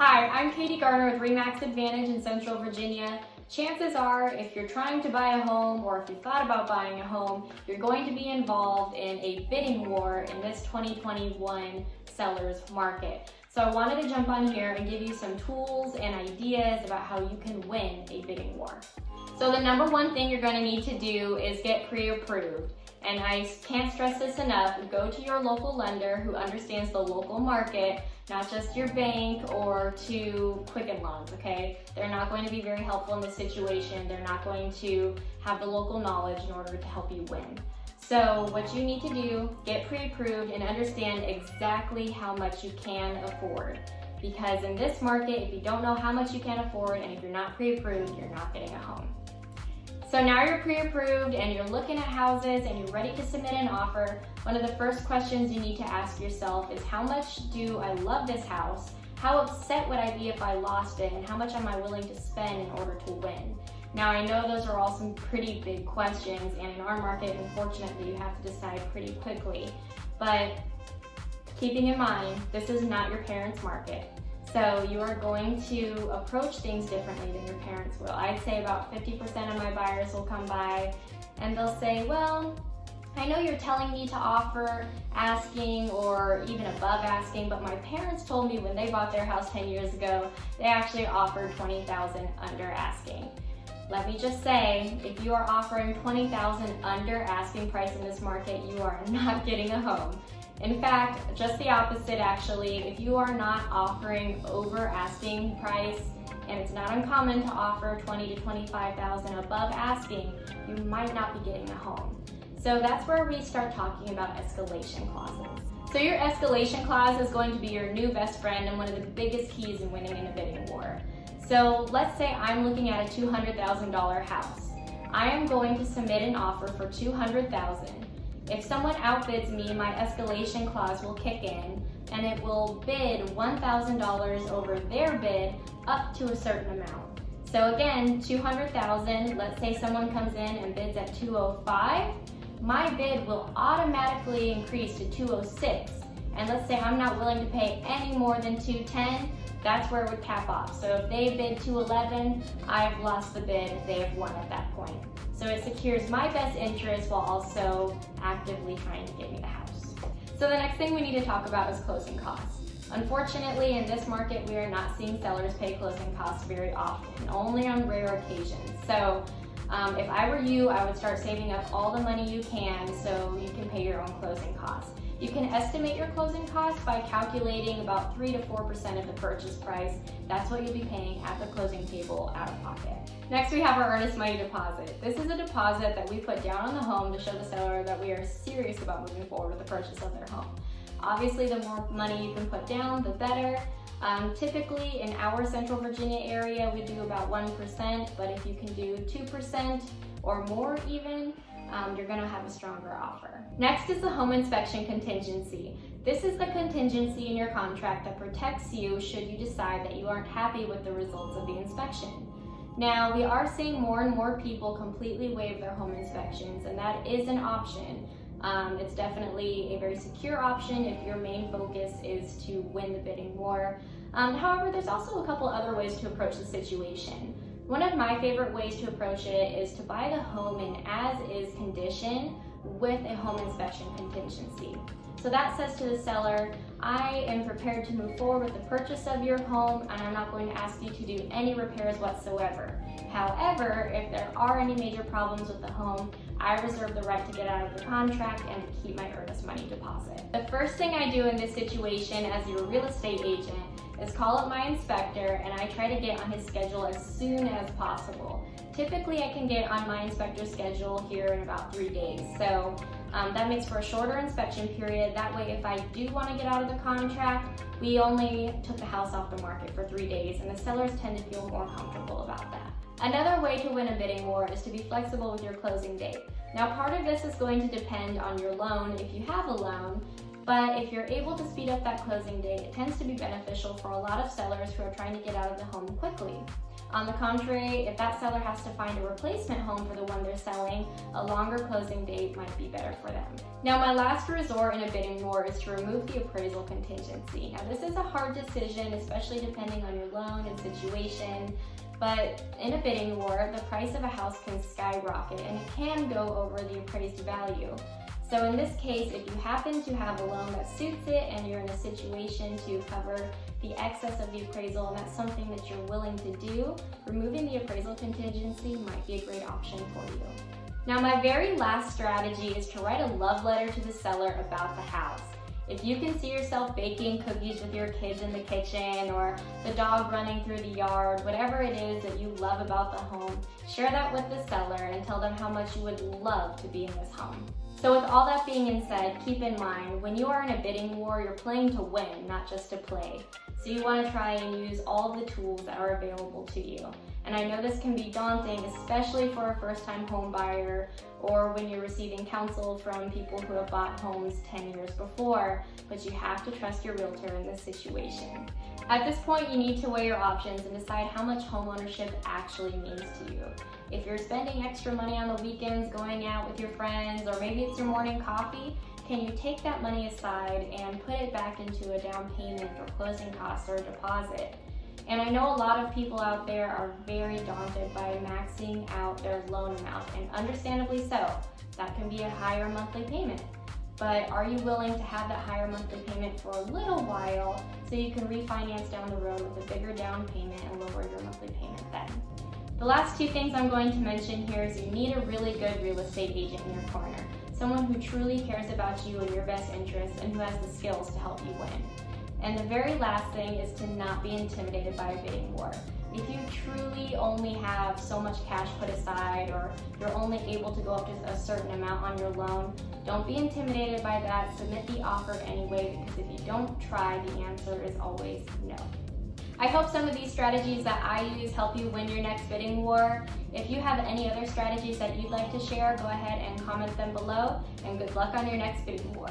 Hi, I'm Katie Garner with RE/MAX Advantage in Central Virginia. Chances are, if you're trying to buy a home or if you thought about buying a home, you're going to be involved in a bidding war in this 2021 seller's market. So I wanted to jump on here and give you some tools and ideas about how you can win a bidding war. So the number one thing you're going to need to do is get pre-approved. And I can't stress this enough, go to your local lender who understands the local market, not just your bank or to Quicken Loans, okay? They're not going to be very helpful in this situation. They're not going to have the local knowledge in order to help you win. So what you need to do, get pre-approved and understand exactly how much you can afford. Because in this market, if you don't know how much you can afford and if you're not pre-approved, you're not getting a home. So now you're pre-approved and you're looking at houses and you're ready to submit an offer. One of the first questions you need to ask yourself is, how much do I love this house? How upset would I be if I lost it? And how much am I willing to spend in order to win? Now I know those are all some pretty big questions, and in our market, unfortunately, you have to decide pretty quickly. But keeping in mind, this is not your parents' market. So you are going to approach things differently than your parents will. I'd say about 50% of my buyers will come by and they'll say, well, I know you're telling me to offer asking or even above asking, but my parents told me when they bought their house 10 years ago, they actually offered $20,000 under asking. Let me just say, if you are offering $20,000 under asking price in this market, you are not getting a home. In fact, just the opposite actually. If you are not offering over asking price, and it's not uncommon to offer $20,000 to $25,000 above asking, you might not be getting a home. So that's where we start talking about escalation clauses. So your escalation clause is going to be your new best friend and one of the biggest keys in winning in a bidding war. So let's say I'm looking at a $200,000 house. I am going to submit an offer for $200,000. If someone outbids me, my escalation clause will kick in and it will bid $1,000 over their bid up to a certain amount. So again, $200,000, let's say someone comes in and bids at $205, my bid will automatically increase to $206. And let's say I'm not willing to pay any more than $210, that's where it would cap off. So if they bid $211, I've lost the bid, they have won at that point. So it secures my best interest while also actively trying to get me the house. So the next thing we need to talk about is closing costs. Unfortunately, in this market, we are not seeing sellers pay closing costs very often, only on rare occasions. So if I were you, I would start saving up all the money you can so you can pay your own closing costs. You can estimate your closing costs by calculating about 3 to 4% of the purchase price. That's what you'll be paying at the closing table out of pocket. Next, we have our earnest money deposit. This is a deposit that we put down on the home to show the seller that we are serious about moving forward with the purchase of their home. Obviously, the more money you can put down, the better. Typically, in our Central Virginia area, we do about 1%, but if you can do 2% or more even, you're going to have a stronger offer. Next is the home inspection contingency. This is the contingency in your contract that protects you should you decide that you aren't happy with the results of the inspection. Now, we are seeing more and more people completely waive their home inspections, and that is an option. It's definitely a very secure option if your main focus is to win the bidding war. However, there's also a couple other ways to approach the situation. One of my favorite ways to approach it is to buy the home in as-is condition with a home inspection contingency. So that says to the seller, I am prepared to move forward with the purchase of your home and I'm not going to ask you to do any repairs whatsoever. However, if there are any major problems with the home, I reserve the right to get out of the contract and to keep my earnest money deposit. The first thing I do in this situation as your real estate agent is call up my inspector and I try to get on his schedule as soon as possible. Typically I can get on my inspector's schedule here in about 3 days. So that makes for a shorter inspection period. That way if I do want to get out of the contract, we only took the house off the market for 3 days and the sellers tend to feel more comfortable about that. Another way to win a bidding war is to be flexible with your closing date. Now part of this is going to depend on your loan if you have a loan, but if you're able to speed up that closing date, it tends to be beneficial for a lot of sellers who are trying to get out of the home quickly. On the contrary, if that seller has to find a replacement home for the one they're selling, a longer closing date might be better for them. Now, my last resort in a bidding war is to remove the appraisal contingency. Now, this is a hard decision, especially depending on your loan and situation, but in a bidding war, the price of a house can skyrocket and it can go over the appraised value. So in this case, if you happen to have a loan that suits it and you're in a situation to cover the excess of the appraisal and that's something that you're willing to do, removing the appraisal contingency might be a great option for you. Now, my very last strategy is to write a love letter to the seller about the house. If you can see yourself baking cookies with your kids in the kitchen or the dog running through the yard, whatever it is that you love about the home, share that with the seller and tell them how much you would love to be in this home. So with all that being said, keep in mind, when you are in a bidding war, you're playing to win, not just to play. So you want to try and use all the tools that are available to you. And I know this can be daunting, especially for a first-time home buyer or when you're receiving counsel from people who have bought homes 10 years before, but you have to trust your realtor in this situation. At this point, you need to weigh your options and decide how much homeownership actually means to you. If you're spending extra money on the weekends going out with your friends, or maybe it's your morning coffee, can you take that money aside and put it back into a down payment or closing costs or a deposit? And I know a lot of people out there are very daunted by maxing out their loan amount, and understandably so. That can be a higher monthly payment. But are you willing to have that higher monthly payment for a little while so you can refinance down the road with a bigger down payment and lower your monthly payment then? The last two things I'm going to mention here is you need a really good real estate agent in your corner. Someone who truly cares about you and your best interests and who has the skills to help you win. And the very last thing is to not be intimidated by a bidding war. If you truly only have so much cash put aside or you're only able to go up to a certain amount on your loan, don't be intimidated by that. Submit the offer anyway, because if you don't try, the answer is always no. I hope some of these strategies that I use help you win your next bidding war. If you have any other strategies that you'd like to share, go ahead and comment them below, and good luck on your next bidding war.